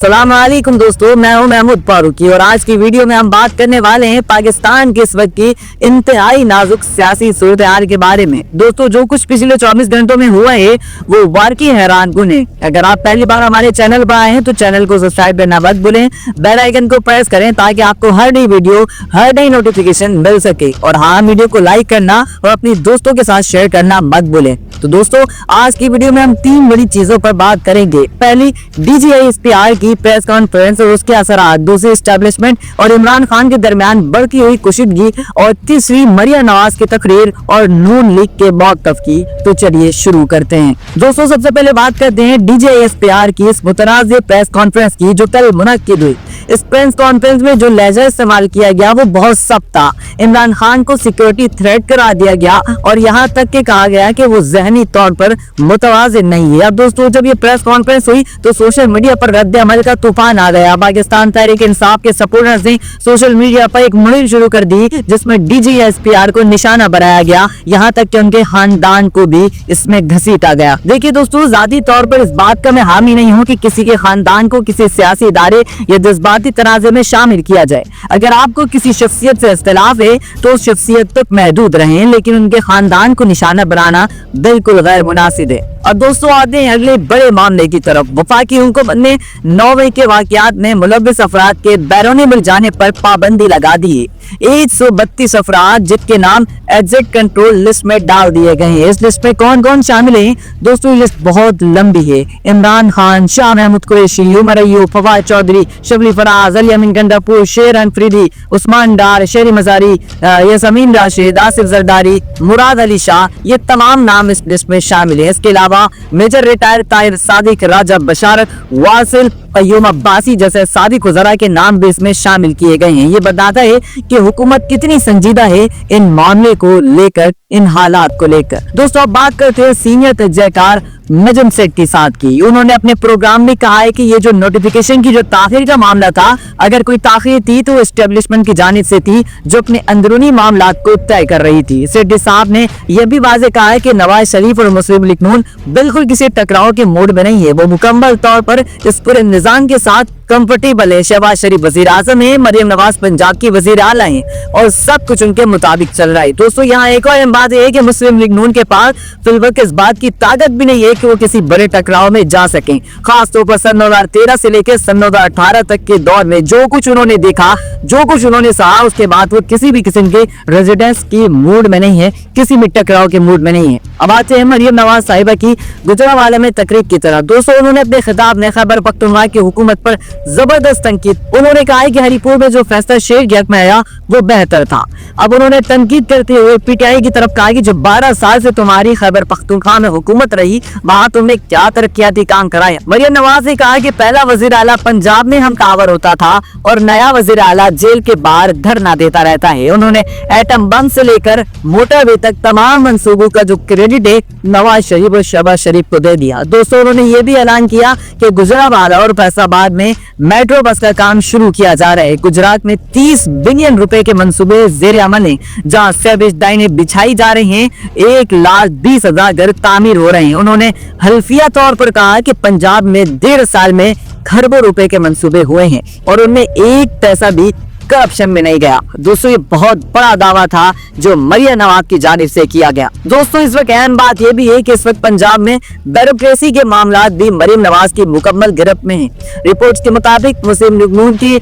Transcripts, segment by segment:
अस्सलाम वालेकुम दोस्तों, मैं हूं महमूद फारूकी और आज की वीडियो में हम बात करने वाले हैं पाकिस्तान के इस वक्त की इंतहाई नाजुक सियासी सूरत हाल के बारे में। दोस्तों, जो कुछ पिछले 24 घंटों में हुआ है वो वाकई हैरानकुन है। अगर आप पहली बार हमारे चैनल पर आए हैं तो चैनल को सब्सक्राइब करना मत भूलें, बेल आइकन को प्रेस करें ताकि आपको हर नई वीडियो, हर नई नोटिफिकेशन मिल सके। और हाँ, वीडियो को लाइक करना और अपनी दोस्तों के साथ शेयर करना मत भूलें। तो दोस्तों, आज की वीडियो में हम 3 बड़ी चीजों पर बात करेंगे। पहली, DGISPR की प्रेस कॉन्फ्रेंस और उसके असरात। दूसरी, एस्टेब्लिशमेंट और इमरान खान के दरमियान बढ़ती हुई कुशीदगी। और तीसरी, मरियम नवाज की तकरीर और नून लीग के मौक़िफ़ की। तो चलिए शुरू करते हैं। दोस्तों, सबसे पहले बात करते हैं DGISPR की इस मुतनाज़ प्रेस कॉन्फ्रेंस की जो कल मुनक्किद हुई। इस प्रेस कॉन्फ्रेंस में जो लहजा इस्तेमाल किया गया वो बहुत सख्त था। इमरान खान को सिक्योरिटी थ्रेट करा दिया गया और यहाँ तक कि कहा गया कि वो ज़हनी तौर पर मुतवाज़िन नहीं है। अब दोस्तों, जब ये प्रेस कॉन्फ्रेंस हुई तो सोशल मीडिया पर रद्द अमल का तूफान आ गया। पाकिस्तान तहरीक इंसाफ के सपोर्टर्स ने सोशल मीडिया पर एक मुहिम शुरू कर दी जिसमें DGISPR को निशाना बनाया गया, यहाँ तक कि उनके खानदान को भी इसमें घसीटा गया। देखिए दोस्तों, जाती तौर पर इस बात का मैं हामी नहीं हूँ कि किसी के खानदान को किसी सियासी इदारे या जज्बाती तनाज़े में शामिल किया जाए। अगर आपको किसी शख्सियत से इख्तिलाफ है तो उस शख्सियत तक महदूद रहें, लेकिन उनके खानदान को निशाना बनाना बिल्कुल गैर मुनासिब है। और दोस्तों, आते हैं अगले बड़े मामले की तरफ। वफाकी हुकूमत ने 9 मई के वाकयात में मुलव्विस अफराद के बैरून मुल्क जाने पर पाबंदी लगा दी है। 132 अफराद जिनके नाम एग्जिट कंट्रोल लिस्ट में डाल दिए गए हैं। इस लिस्ट में कौन कौन शामिल है दोस्तों? ये लिस्ट बहुत लंबी है। इमरान खान, शाह महमूद कुरैशी, उमर अय्यूब, फवाद चौधरी, शबली फराज, अली अमीन गंडापुर, शेर अनफरीदी, उस्मान डार, शेरी मजारी, यासमीन राशिद, आसिफ जरदारी, मुराद अली शाह, ये तमाम नाम इस लिस्ट में शामिल है। इसके अलावा मेजर रिटायर ताहिर सादिक, राजा बशारत, वासिल कय्यूम अब्बासी जैसे सादिक वज़रा के नाम भी इसमें शामिल किए गए हैं। ये बताता है कि हुकूमत कितनी संजीदा है इन मामले को लेकर, इन हालात को लेकर। दोस्तों, अब बात करते हैं सीनियर तज्ज़ियाकार नजम सेठ के साथ की। उन्होंने अपने प्रोग्राम में कहा है कि ये जो नोटिफिकेशन की जो ताख़ीर का मामला था, अगर कोई ताख़ीर थी तो एस्टेब्लिशमेंट की जानिब से थी जो अपने अंदरूनी मामलात को तय कर रही थी। सेठी साहब ने यह भी वाज़ेह कहा है कि नवाज शरीफ और मुस्लिम लीग नून बिल्कुल किसी टकराव के मूड में नहीं है। वो मुकम्मल तौर पर इस पूरे निज़ाम के साथ कंफर्टेबल है। शहबाज शरीफ वजीर आज़म है, मरियम नवाज पंजाब की वजीर आला है और सब कुछ उनके मुताबिक चल रहा है। दोस्तों, यहाँ एक और अहम बात है कि मुस्लिम लीग नून के पास फिलवक्त इस बात की ताकत भी नहीं है कि वो किसी बड़े टकराव में जा सकें। खासतौर पर सन 2013 से लेकर सन 2018 तक के दौर में जो कुछ उन्होंने देखा, जो कुछ उन्होंने सहा, उसके बाद वो किसी भी किस्म के रेजिडेंस की मूड में नहीं है, किसी भी टकराव के मूड में नहीं है। अब आते हैं मरियम नवाज साहिबा की गुजरावाला में तकरीर की तरफ। दोस्तों, उन्होंने अपने खिताब में खैबर पख्तूनख्वा की हुकूमत पर जबरदस्त तनकीद। उन्होंने कहा है कि हरिपुर में जो फैसला शेरगढ़ में आया वो बेहतर था। अब उन्होंने तनकीद करते हुए PTI की तरफ कहा कि जो 12 साल से तुम्हारी खैबर पख्तूनख्वा में हुकूमत रही, वहाँ तुमने क्या तरक्याती काम कराए। मरियम नवाज ने कहा कि पहला वजीर आला पंजाब में हम कावर होता था और नया वजीर आला जेल के बाहर धरना देता रहता है। उन्होंने एटम बम से लेकर मोटरवे तक तमाम मंसूबों का जो क्रेडिट है नवाज शरीफ और शहबाज शरीफ को दे दिया। दोस्तों, उन्होंने ये भी ऐलान किया कि गुजरावाला और फैसलाबाद में मेट्रो बस का काम शुरू किया जा रहा है। गुजरात में 30 बिलियन रुपए के मंसूबे ज़ेर अमल हैं, जहाँ सेवेज लाइनें बिछाई जा रही हैं, 1,20,000 घर तामीर हो रहे हैं। उन्होंने हल्फिया तौर पर कहा कि पंजाब में 1.5 साल में खरबों रुपए के मंसूबे हुए हैं और उनमें एक पैसा भी करप्शन में नहीं गया। दोस्तों, ये बहुत बड़ा दावा था जो मरियम नवाज की जानिब से किया गया। दोस्तों, इस वक्त अहम बात यह भी है कि इस वक्त पंजाब में ब्यूरोक्रेसी के मामलात भी मरियम नवाज की मुकम्मल गिरफ्त में हैं। रिपोर्ट्स के मुताबिक मुस्लिम लीग नून की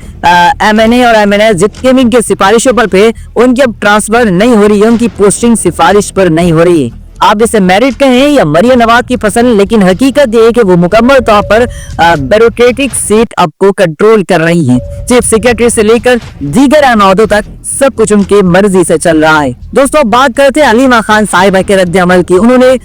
MNA और MNS जितने भी इनकी सिफारिशों पर थे, उनकी अब ट्रांसफर नहीं हो रही है, उनकी पोस्टिंग सिफारिश पर नहीं हो रही है। आप इसे मेरिट कहें या मरियम नवाज की पसंद, लेकिन हकीकत ये है कि वो मुकम्मल तौर पर ब्यूरोक्रेटिक सीट अब को कंट्रोल कर रही हैं। चीफ सेक्रेटरी से लेकर दीगर अहमदों तक सब कुछ उनकी मर्जी से चल रहा है। दोस्तों, बात करते हैं अलीमा खान साहिबा के रद्द अमल की। उन्होंने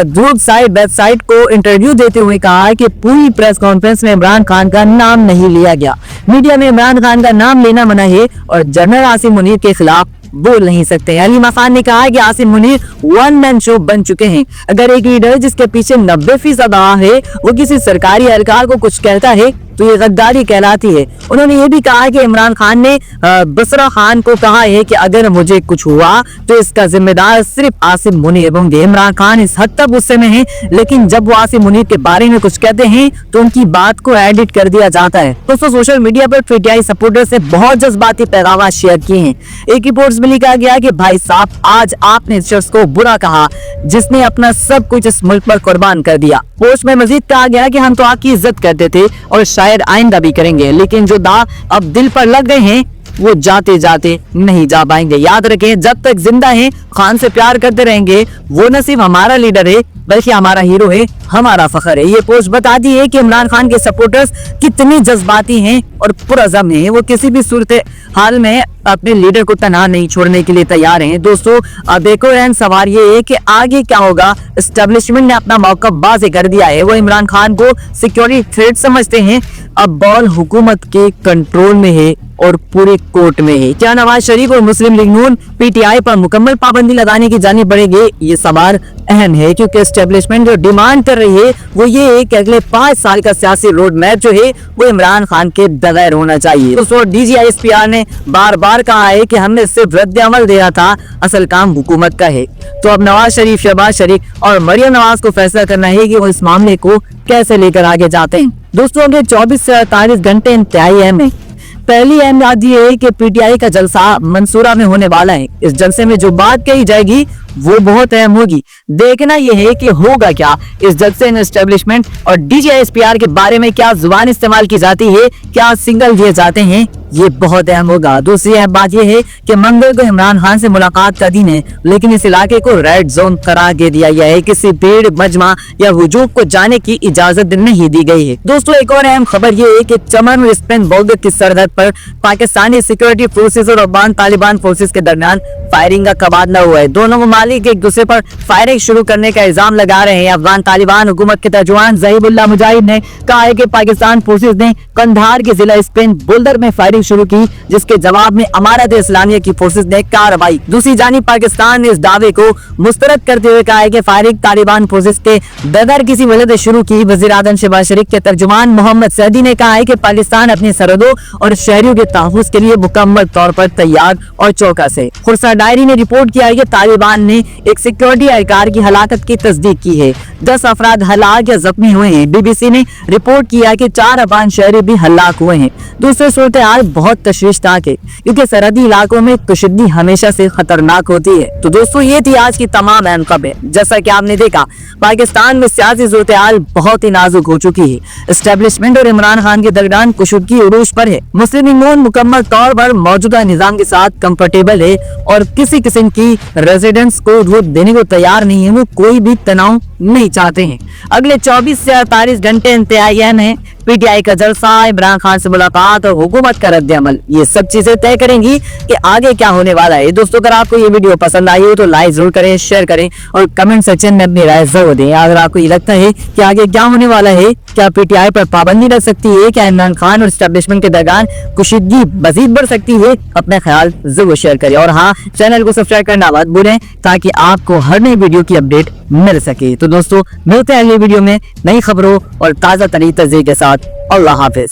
ध्रुव साइड वेबसाइट को इंटरव्यू देते हुए कहा है कि पूरी प्रेस कॉन्फ्रेंस में इमरान खान का नाम नहीं लिया गया। मीडिया में इमरान खान का नाम लेना मना है और जनरल आसिम मुनीर के खिलाफ बोल नहीं सकते। अलीमा खान ने कहा कि Asim Munir one man show बन चुके हैं। अगर एक लीडर जिसके पीछे 90% है वो किसी सरकारी एहलकार को कुछ कहता है तो ये गद्दारी कहलाती है। उन्होंने ये भी कहा कि इमरान खान ने बसरा खान को कहा है कि अगर मुझे कुछ हुआ तो इसका जिम्मेदार सिर्फ आसिम मुनीर होंगे। इमरान खान इस हद तक गुस्से में है, लेकिन जब वो आसिम मुनीर के बारे में कुछ कहते हैं तो उनकी बात को एडिट कर दिया जाता है। दोस्तों सोशल मीडिया पर पीटीआई सपोर्टर्स ने बहुत जज्बाती पैगाम शेयर किए हैं। एक रिपोर्ट्स में लिखा गया कि भाई साहब, आज आपने इस शख्स को बुरा कहा जिसने अपना सब कुछ इस मुल्क पर कुर्बान कर दिया। पोस्ट में मजीद कहा गया कि हम तो आपकी इज्जत करते थे और शायद आइंदा भी करेंगे, लेकिन जो दाग अब दिल पर लग गए हैं वो जाते जाते नहीं जा पाएंगे। याद रखें, जब तक जिंदा हैं खान से प्यार करते रहेंगे। वो न सिर्फ हमारा लीडर है बल्कि हमारा हीरो है, हमारा फखर है। ये पोस्ट बताती है कि इमरान खान के सपोर्टर्स कितनी जज्बाती हैं और पुरअज़म हैं। वो किसी भी सूरत हाल में अपने लीडर को तनहा नहीं छोड़ने के लिए तैयार हैं। दोस्तों अब एक और अहम सवाल ये है कि आगे क्या होगा। एस्टेब्लिशमेंट ने अपना मौक़िफ़ वाज़ेह कर दिया है। वो इमरान खान को सिक्योरिटी थ्रेट समझते हैं। अब बॉल हुकूमत के कंट्रोल में है और पूरे कोर्ट में है। क्या नवाज शरीफ और मुस्लिम लीग नून पीटीआई पर मुकम्मल पाबंदी लगाने की जानिब बढ़ेगी? ये सवाल अहम है, क्योंकि एस्टेब्लिशमेंट जो डिमांड कर रही है वो ये है कि अगले 5 साल का सियासी रोड मैप जो है वो इमरान खान के बगैर होना चाहिए। तो DGISPR ने बार बार कहा है कि हमने सिर्फ रद्द अमल दिया था, असल काम हुकूमत का है। तो अब नवाज शरीफ, शहबाज शरीफ और मरियम नवाज को फैसला करना है कि वो इस मामले को कैसे लेकर आगे जाते हैं। दोस्तों अगले 24 से 48 घंटे इंतहाई अहम है। पहली अहम बात यह है कि पीटीआई का जलसा मंसूरा में होने वाला है। इस जलसे में जो बात कही जाएगी वो बहुत अहम होगी। देखना यह है कि होगा क्या। इस जलसे में एस्टेब्लिशमेंट और DGISPR के बारे में क्या जुबान इस्तेमाल की जाती है, क्या सिग्नल दिए जाते हैं, ये बहुत अहम होगा। दूसरी अहम बात यह है कि मंगल को इमरान खान से मुलाकात का दिन है, लेकिन इस इलाके को रेड जोन करार दे दिया गया है। किसी भीड़, मजमा या हुजूम को जाने की इजाजत नहीं दी गई है। दोस्तों एक और अहम खबर ये है कि चमन और स्पेन बॉर्डर की सरहद पर पाकिस्तानी सिक्योरिटी फोर्सेस और अफगान तालिबान फोर्सेस के दरमियान फायरिंग का तबादला हुआ है। दोनों ममालिक एक दूसरे पर फायरिंग शुरू करने का इल्जाम लगा रहे हैं। अफगान तालिबान हुकूमत के तर्जुमान ज़हीबुल्लाह मुजाहिद ने कहा है कि पाकिस्तान फोर्सेस ने कंधार के जिला स्पेन बोल्डर में फायरिंग शुरू की, जिसके जवाब में अमारत इस्लामिया की फोर्सेस ने कार्रवाई। दूसरी जानिब पाकिस्तान ने इस दावे को मुस्तरद करते हुए कहा है कि फायरिंग तालिबान फोर्सेस के बगैर किसी वजह से शुरू की। वज़ीर आज़म शहबाज शरीफ के तर्जुमान मोहम्मद सैदी ने कहा है कि पाकिस्तान अपनी सरहदों और शहरियों के तहफ़्फ़ुज़ के लिए मुकम्मल तौर पर तैयार और चौकस है। खुर्सा डायरी ने रिपोर्ट किया है कि तालिबान ने एक सिक्योरिटी एहलकार की हलाकत की तस्दीक की है। 10 अफराद हलाक या जख्मी हुए हैं। BBC ने रिपोर्ट किया कि 4 अफगान शहरी भी हलाक हुए हैं। दूसरे सूरत हाल बहुत तशवीशनाक है, क्योंकि सरहदी इलाकों में कशीदगी हमेशा से खतरनाक होती है। तो दोस्तों ये थी आज की तमाम अहम खबरें। जैसा कि आपने देखा, पाकिस्तान में सियासी सूरत हाल बहुत ही नाजुक हो चुकी है। एस्टेब्लिशमेंट और इमरान खान के दरमियान कशीदगी उरूज पर है। मुस्लिम लीग नून मुकम्मल तौर पर मौजूदा निजाम के साथ कंफर्टेबल है और किसी किस्म की रेजिडेंस को वोट देने को तैयार नहीं है। वो कोई भी तनाव नहीं चाहते हैं। अगले 24 से 48 घंटे इंतहाई अहम है। पीटीआई का जलसा, इमरान खान से मुलाकात और हुकूमत का रद्द अमल, ये सब चीजें तय करेंगी कि आगे क्या होने वाला है। दोस्तों अगर आपको ये वीडियो पसंद आई हो तो लाइक जरूर करें, शेयर करें और कमेंट सेक्शन में अपनी राय जरूर दें। अगर आपको ये लगता है कि आगे क्या होने वाला है, क्या पीटीआई पर पाबंदी लग सकती है, क्या इमरान खान और एस्टेब्लिशमेंट के दरमियान कशीदगी मजीद बढ़ सकती है, अपना ख्याल जरूर शेयर करें। और हाँ, चैनल को सब्सक्राइब करना मत भूलें ताकि आपको हर नई वीडियो की अपडेट मिल सके। तो दोस्तों मिलते हैं अगली वीडियो में नई खबरों और ताज़ा तरीन तस्दीक के साथ। अल्लाह हाफिज।